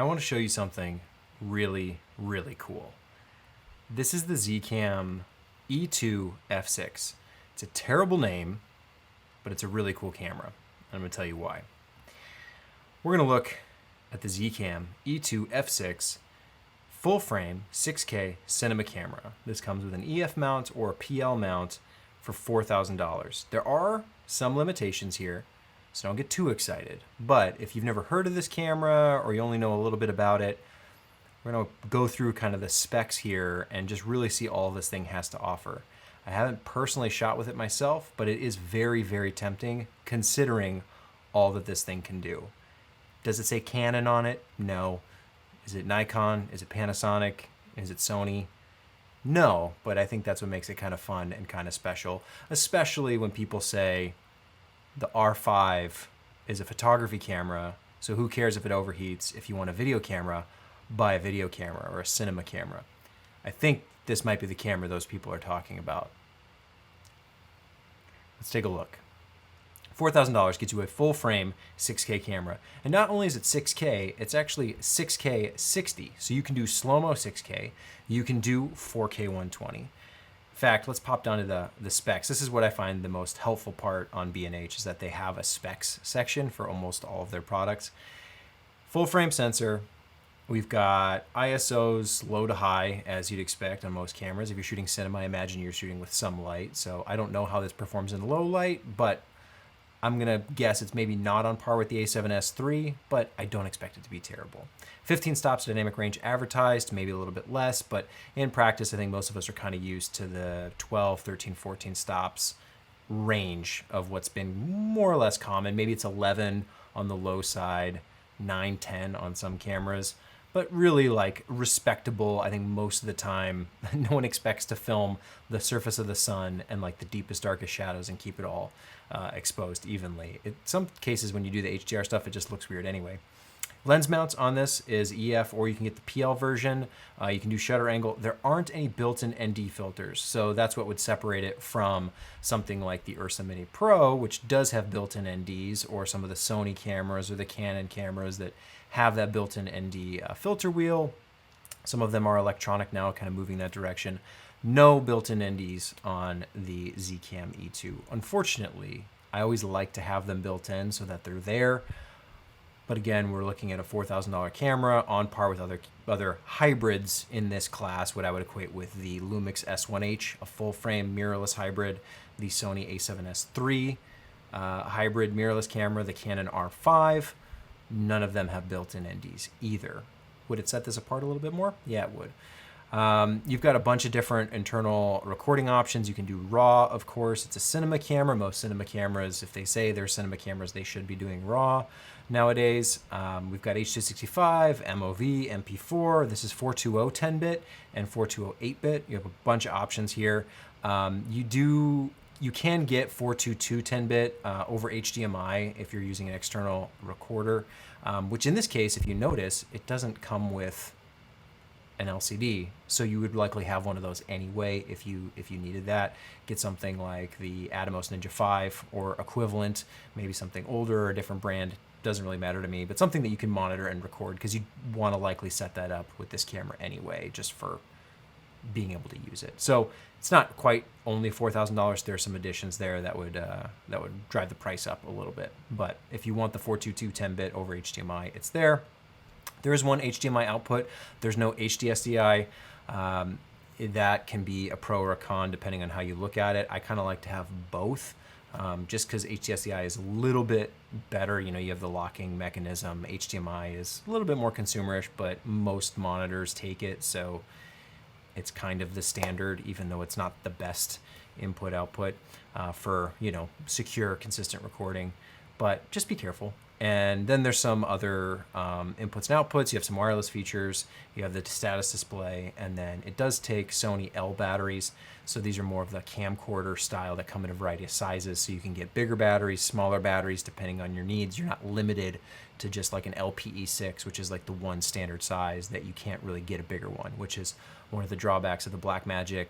I want to show you something really, really cool. This is the Zcam E2-F6. It's a terrible name, but it's a really cool camera. And I'm going to tell you why. We're going to look at the Zcam E2-F6 full frame 6K cinema camera. This comes with an EF mount or a PL mount for $4,000. There are some limitations here, so don't get too excited. But if you've never heard of this camera or you only know a little bit about it, we're going to go through kind of the specs here and just really see all this thing has to offer. I haven't personally shot with it myself, but it is very, very tempting considering all that this thing can do. Does it say Canon on it? No. Is it Nikon? Is it Panasonic? Is it Sony? No, but I think that's what makes it kind of fun and kind of special, especially when people say the R5 is a photography camera, so who cares if it overheats? If you want a video camera, buy a video camera or a cinema camera. I think this might be the camera those people are talking about. Let's take a look. $4,000 gets you a full frame 6K camera. And not only is it 6K, it's actually 6K 60. So you can do slow-mo 6K, you can do 4K 120. In fact, let's pop down to the specs. This is what I find the most helpful part on B&H is that they have a specs section for almost all of their products. Full frame sensor. We've got ISOs low to high, as you'd expect on most cameras. If you're shooting cinema, I imagine you're shooting with some light. So I don't know how this performs in low light, but I'm gonna guess it's maybe not on par with the A7S III, but I don't expect it to be terrible. 15 stops dynamic range advertised, maybe a little bit less, but in practice, I think most of us are kind of used to the 12, 13, 14 stops range of what's been more or less common. Maybe it's 11 on the low side, 9, 10 on some cameras, but really like respectable. I think most of the time, no one expects to film the surface of the sun and like the deepest, darkest shadows and keep it all exposed evenly. In some cases, when you do the HDR stuff, it just looks weird anyway. Lens mounts on this is EF, or you can get the PL version. You can do shutter angle. There aren't any built-in ND filters, so that's what would separate it from something like the Ursa Mini Pro, which does have built-in NDs, or some of the Sony cameras or the Canon cameras that have that built-in ND filter wheel. Some of them are electronic now, kind of moving that direction. No built-in NDs on the Zcam E2. Unfortunately, I always like to have them built in so that they're there. But again, we're looking at a $4,000 camera on par with other hybrids in this class, what I would equate with the Lumix S1H, a full-frame mirrorless hybrid, the Sony A7S III hybrid mirrorless camera, the Canon R5. None of them have built-in NDs either. Would it set this apart a little bit more? Yeah, it would. You've got a bunch of different internal recording options. You can do RAW, of course. It's a cinema camera. Most cinema cameras, if they say they're cinema cameras, they should be doing RAW nowadays. We've got H.265, MOV, MP4. This is 420 10-bit and 420 8-bit. You have a bunch of options here. You can get 422 10-bit over HDMI if you're using an external recorder, which in this case, if you notice, it doesn't come with an LCD, so you would likely have one of those anyway if you needed that. Get something like the Atomos Ninja 5 or equivalent, maybe something older or a different brand. Doesn't really matter to me, but something that you can monitor and record, because you want to likely set that up with this camera anyway, just for being able to use it. So it's not quite only $4,000. There's some additions there that would drive the price up a little bit. But if you want the 422 10-bit over HDMI, it's there. There is one HDMI output. There's no HDSDI. That can be a pro or a con depending on how you look at it. I kind of like to have both, just because HDSDI is a little bit better. You know, you have the locking mechanism. HDMI is a little bit more consumerish, but most monitors take it, so it's kind of the standard, even though it's not the best input-output for, you know, secure, consistent recording. But just be careful. And then there's some other inputs and outputs. You have some wireless features. You have the status display, and then it does take Sony L batteries. So these are more of the camcorder style that come in a variety of sizes. So you can get bigger batteries, smaller batteries, depending on your needs. You're not limited to just like an LPE6, which is like the one standard size that you can't really get a bigger one, which is one of the drawbacks of the Blackmagic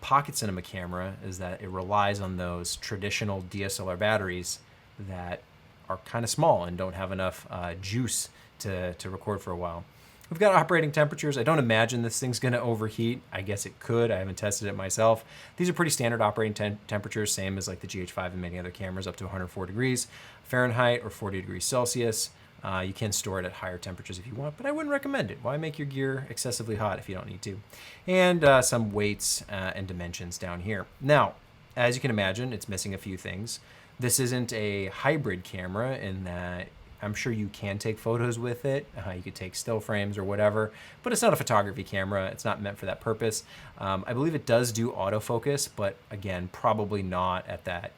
pocket cinema camera, is that it relies on those traditional DSLR batteries that are kind of small and don't have enough juice to record for a while. We've got operating temperatures. I don't imagine this thing's going to overheat. I guess it could. I haven't tested it myself. These are pretty standard operating temperatures, same as like the GH5 and many other cameras, up to 104 degrees Fahrenheit or 40 degrees Celsius. You can store it at higher temperatures if you want, but I wouldn't recommend it. Why make your gear excessively hot if you don't need to? And some weights and dimensions down here. Now, as you can imagine, it's missing a few things. This isn't a hybrid camera in that I'm sure you can take photos with it. You could take still frames or whatever, but it's not a photography camera. It's not meant for that purpose. I believe it does do autofocus, but again, probably not at that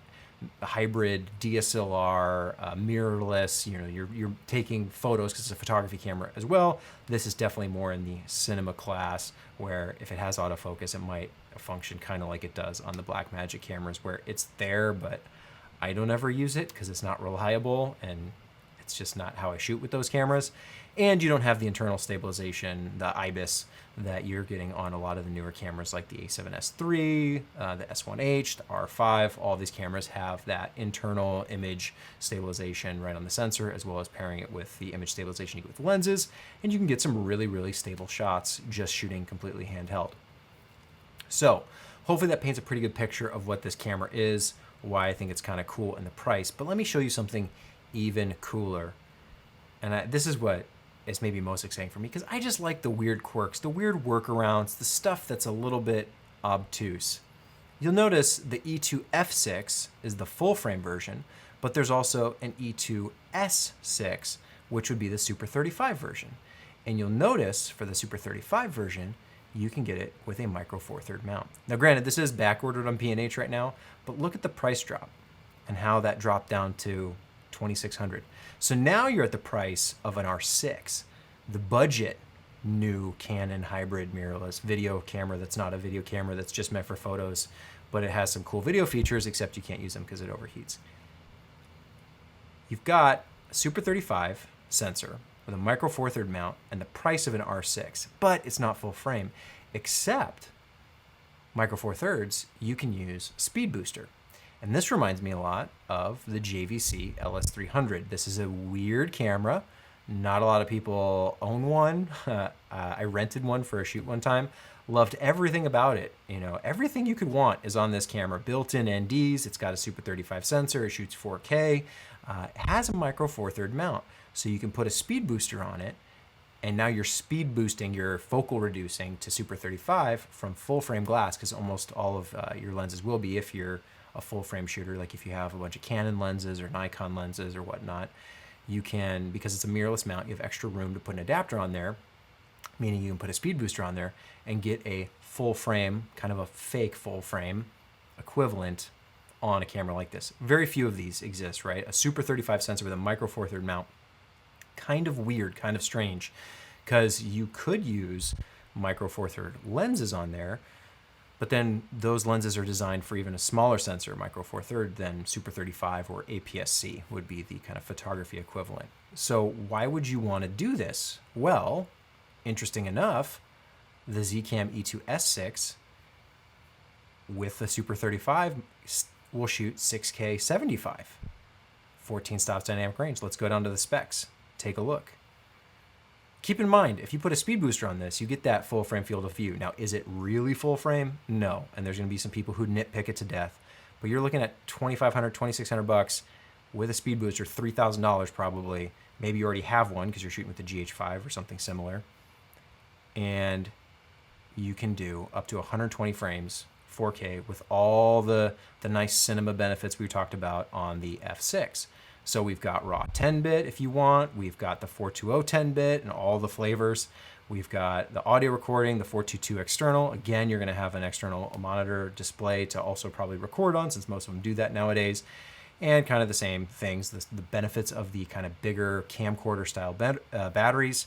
hybrid DSLR, mirrorless. You know, you're taking photos because it's a photography camera as well. This is definitely more in the cinema class, where if it has autofocus, it might function kind of like it does on the Blackmagic cameras, where it's there, but I don't ever use it because it's not reliable, and it's just not how I shoot with those cameras. And you don't have the internal stabilization, the IBIS, that you're getting on a lot of the newer cameras like the A7S III, the S1H, the R5. All these cameras have that internal image stabilization right on the sensor, as well as pairing it with the image stabilization you get with lenses. And you can get some really, really stable shots just shooting completely handheld. So hopefully that paints a pretty good picture of what this camera is, why I think it's kind of cool, and the price. But let me show you something even cooler. And this is what is maybe most exciting for me, because I just like the weird quirks, the weird workarounds, the stuff that's a little bit obtuse. You'll notice the E2-F6 is the full frame version, but there's also an E2-S6, which would be the Super 35 version. And you'll notice for the Super 35 version, you can get it with a micro four thirds mount. Now granted, this is back ordered on P&H right now, but look at the price drop and how that dropped down to $2,600. So now you're at the price of an R6, the budget new Canon hybrid mirrorless video camera that's not a video camera, that's just meant for photos, but it has some cool video features, except you can't use them because it overheats. You've got a Super 35 sensor with a micro four thirds mount and the price of an R6, but it's not full frame, except micro four thirds, you can use speed booster. And this reminds me a lot of the JVC LS300. This is a weird camera. Not a lot of people own one. I rented one for a shoot one time. Loved everything about it. You know, everything you could want is on this camera. Built-in NDs. It's got a Super 35 sensor. It shoots 4K. It has a micro four thirds mount, so you can put a speed booster on it. And now you're speed boosting, you're focal reducing to Super 35 from full frame glass, because almost all of your lenses will be if you're a full frame shooter. Like if you have a bunch of Canon lenses or Nikon lenses or whatnot, you can, because it's a mirrorless mount, you have extra room to put an adapter on there, meaning you can put a speed booster on there and get a full frame, kind of a fake full frame equivalent on a camera like this. Very few of these exist, right? A Super 35 sensor with a micro four thirds mount. Kind of weird, kind of strange, because you could use micro four thirds lenses on there, but then those lenses are designed for even a smaller sensor, micro four thirds, than Super 35 or APS-C would be the kind of photography equivalent. So why would you want to do this? Well, interesting enough, the Zcam E2-S6 with the Super 35 will shoot 6K 75, 14 stops dynamic range. Let's go down to the specs. Take a look. Keep in mind, if you put a speed booster on this, you get that full frame field of view. Now, is it really full frame? No. And there's going to be some people who nitpick it to death. But you're looking at $2,500, $2,600 with a speed booster, $3,000 probably. Maybe you already have one because you're shooting with the GH5 or something similar. And you can do up to 120 frames, 4K, with all the nice cinema benefits we talked about on the F6. So we've got raw 10-bit if you want. We've got the 420 10-bit and all the flavors. We've got the audio recording, the 422 external. Again, you're going to have an external monitor display to also probably record on, since most of them do that nowadays. And kind of the same things, the benefits of the kind of bigger camcorder style batteries,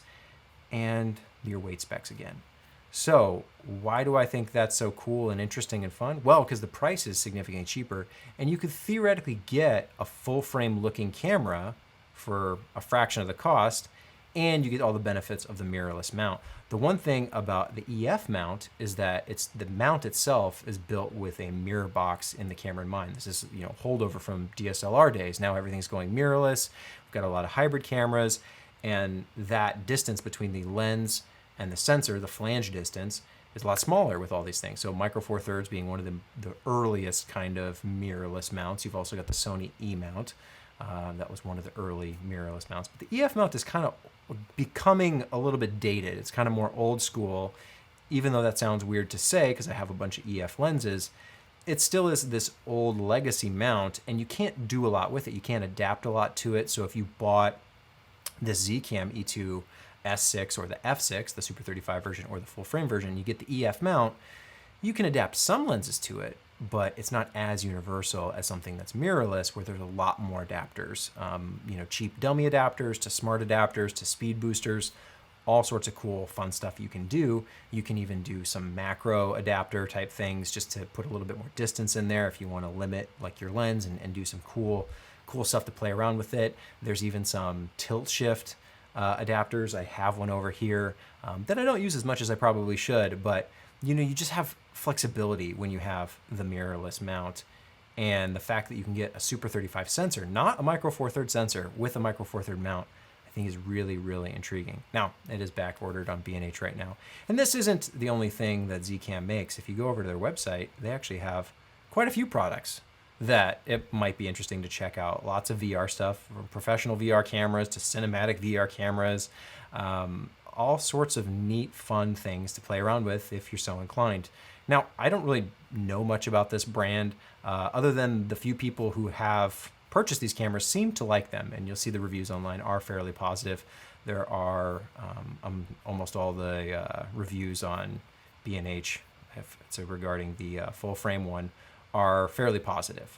and your weight specs again. So why do I think that's so cool and interesting and fun? Well, because the price is significantly cheaper, and you could theoretically get a full frame looking camera for a fraction of the cost, and you get all the benefits of the mirrorless mount. The one thing about the EF mount is that the mount itself is built with a mirror box in the camera in mind. This is, holdover from DSLR days. Now everything's going mirrorless. We've got a lot of hybrid cameras, And that distance between the lens and the sensor, the flange distance, is a lot smaller with all these things. So Micro Four Thirds being one of the earliest kind of mirrorless mounts. You've also got the Sony E mount. That was one of the early mirrorless mounts. But the EF mount is kind of becoming a little bit dated. It's kind of more old school, even though that sounds weird to say because I have a bunch of EF lenses. It still is this old legacy mount, and you can't do a lot with it. You can't adapt a lot to it. So if you bought this Zcam E2-S6 or the F6, the Super 35 version or the full frame version, you get the EF mount, you can adapt some lenses to it, but it's not as universal as something that's mirrorless where there's a lot more adapters. Cheap dummy adapters to smart adapters to speed boosters, all sorts of cool, fun stuff you can do. You can even do some macro adapter type things just to put a little bit more distance in there if you want to limit like your lens and do some cool stuff to play around with it. There's even some tilt shift adapters. I have one over here that I don't use as much as I probably should, but you just have flexibility when you have the mirrorless mount. And the fact that you can get a Super 35 sensor, not a Micro Four Thirds sensor, with a Micro Four Thirds mount, I think is really, really intriguing. Now, it is back ordered on B&H right now. And this isn't the only thing that Zcam makes. If you go over to their website, they actually have quite a few products that it might be interesting to check out. Lots of VR stuff, from professional VR cameras to cinematic VR cameras, all sorts of neat, fun things to play around with if you're so inclined. Now, I don't really know much about this brand, other than the few people who have purchased these cameras seem to like them, and you'll see the reviews online are fairly positive. There are almost all the reviews on B&H, if it's regarding the full frame one, are fairly positive.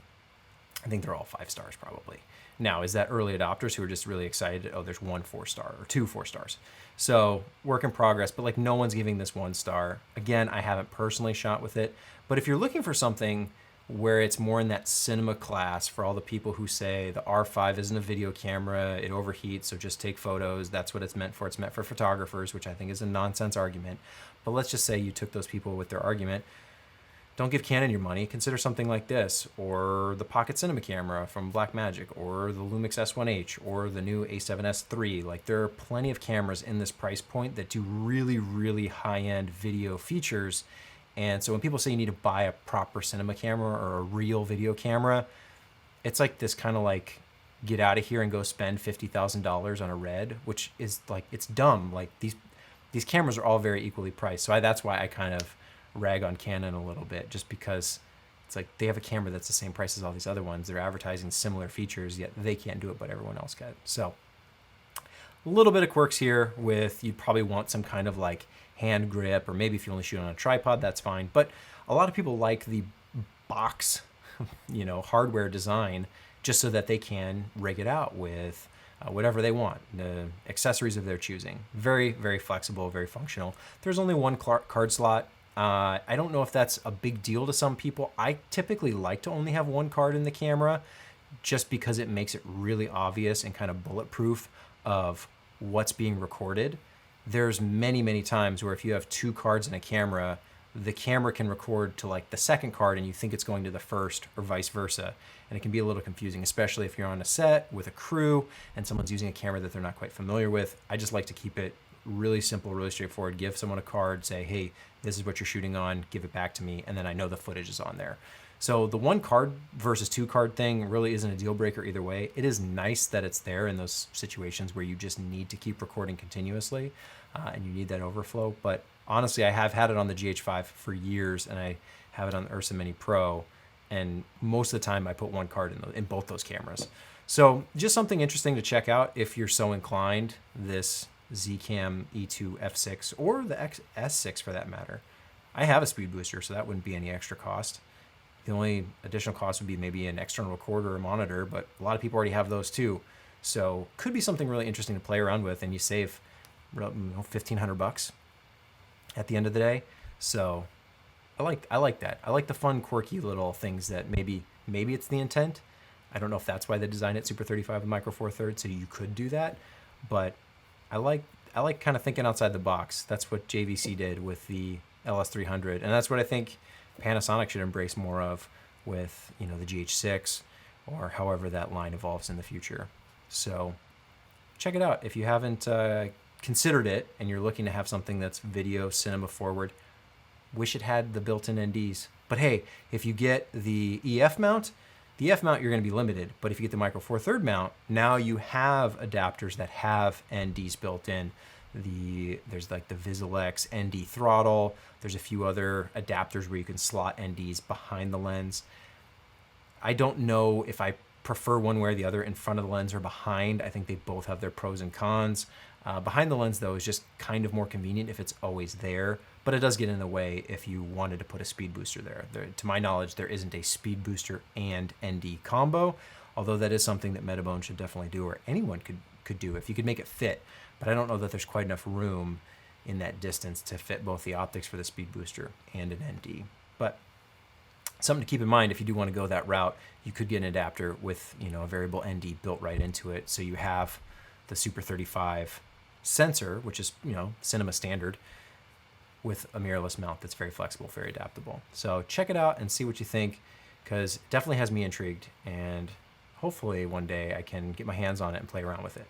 I think they're all 5 stars probably. Now, is that early adopters who are just really excited? Oh, there's 1 4-star or 2 4 stars. So work in progress, but like no one's giving this 1 star. Again, I haven't personally shot with it, but if you're looking for something where it's more in that cinema class for all the people who say the R5 isn't a video camera, it overheats, so just take photos, that's what it's meant for. It's meant for photographers, which I think is a nonsense argument. But let's just say you took those people with their argument. Don't give Canon your money. Consider something like this, or the Pocket Cinema camera from Blackmagic, or the Lumix S1H, or the new A7S III. Like, there are plenty of cameras in this price point that do really, really high-end video features. And so when people say you need to buy a proper cinema camera or a real video camera, it's like this kind of like, get out of here and go spend $50,000 on a Red, which is like, it's dumb. Like, these cameras are all very equally priced. So that's why I kind of rag on Canon a little bit, just because it's like they have a camera that's the same price as all these other ones. They're advertising similar features, yet they can't do it, but everyone else can. So a little bit of quirks here with, you'd probably want some kind of like hand grip, or maybe if you only shoot on a tripod, that's fine. But a lot of people like the box, hardware design, just so that they can rig it out with whatever they want, the accessories of their choosing. Very, very flexible, very functional. There's only 1 card slot. I don't know if that's a big deal to some people. I typically like to only have 1 card in the camera, just because it makes it really obvious and kind of bulletproof of what's being recorded. There's many, many times where if you have 2 cards in a camera, the camera can record to like the second card and you think it's going to the first, or vice versa. And it can be a little confusing, especially if you're on a set with a crew and someone's using a camera that they're not quite familiar with. I just like to keep it really simple, really straightforward. Give someone a card, say, hey, this is what you're shooting on, give it back to me, and then I know the footage is on there. So the 1 card versus 2 card thing really isn't a deal breaker either way. It is nice that it's there in those situations where you just need to keep recording continuously and you need that overflow. But honestly, I have had it on the GH5 for years, and I have it on the Ursa Mini Pro, and most of the time I put 1 card in both those cameras. So just something interesting to check out if you're so inclined, this Zcam E2-F6 or the S6 for that matter. I have a speed booster, so that wouldn't be any extra cost. The only additional cost would be maybe an external recorder or monitor, but a lot of people already have those too. So could be something really interesting to play around with, and you save $1,500 at the end of the day. So I like that. I like the fun, quirky little things that maybe it's the intent. I don't know if that's why they designed it Super 35 and Micro Four Thirds, so you could do that, but I like kind of thinking outside the box. That's what JVC did with the LS300, and that's what I think Panasonic should embrace more of with the GH6, or however that line evolves in the future. So check it out if you haven't considered it and you're looking to have something that's video cinema forward. Wish it had the built-in NDs. But hey, if you get the EF mount, the F mount you're going to be limited. But if you get the Micro Four Third mount, now you have adapters that have NDs built in. There's like the Visualex ND throttle. There's a few other adapters where you can slot NDs behind the lens. I don't know if I prefer one way or the other, in front of the lens or behind. I think they both have their pros and cons. Behind the lens, though, is just kind of more convenient if it's always there, but it does get in the way if you wanted to put a speed booster there. To my knowledge, there isn't a speed booster and ND combo, although that is something that Metabone should definitely do, or anyone could do if you could make it fit. But I don't know that there's quite enough room in that distance to fit both the optics for the speed booster and an ND. But something to keep in mind if you do want to go that route, you could get an adapter with, you know, a variable ND built right into it, so you have the Super 35 sensor, which is, you know, cinema standard, with a mirrorless mount that's very flexible, very adaptable. So check it out and see what you think, because it definitely has me intrigued, and hopefully one day I can get my hands on it and play around with it.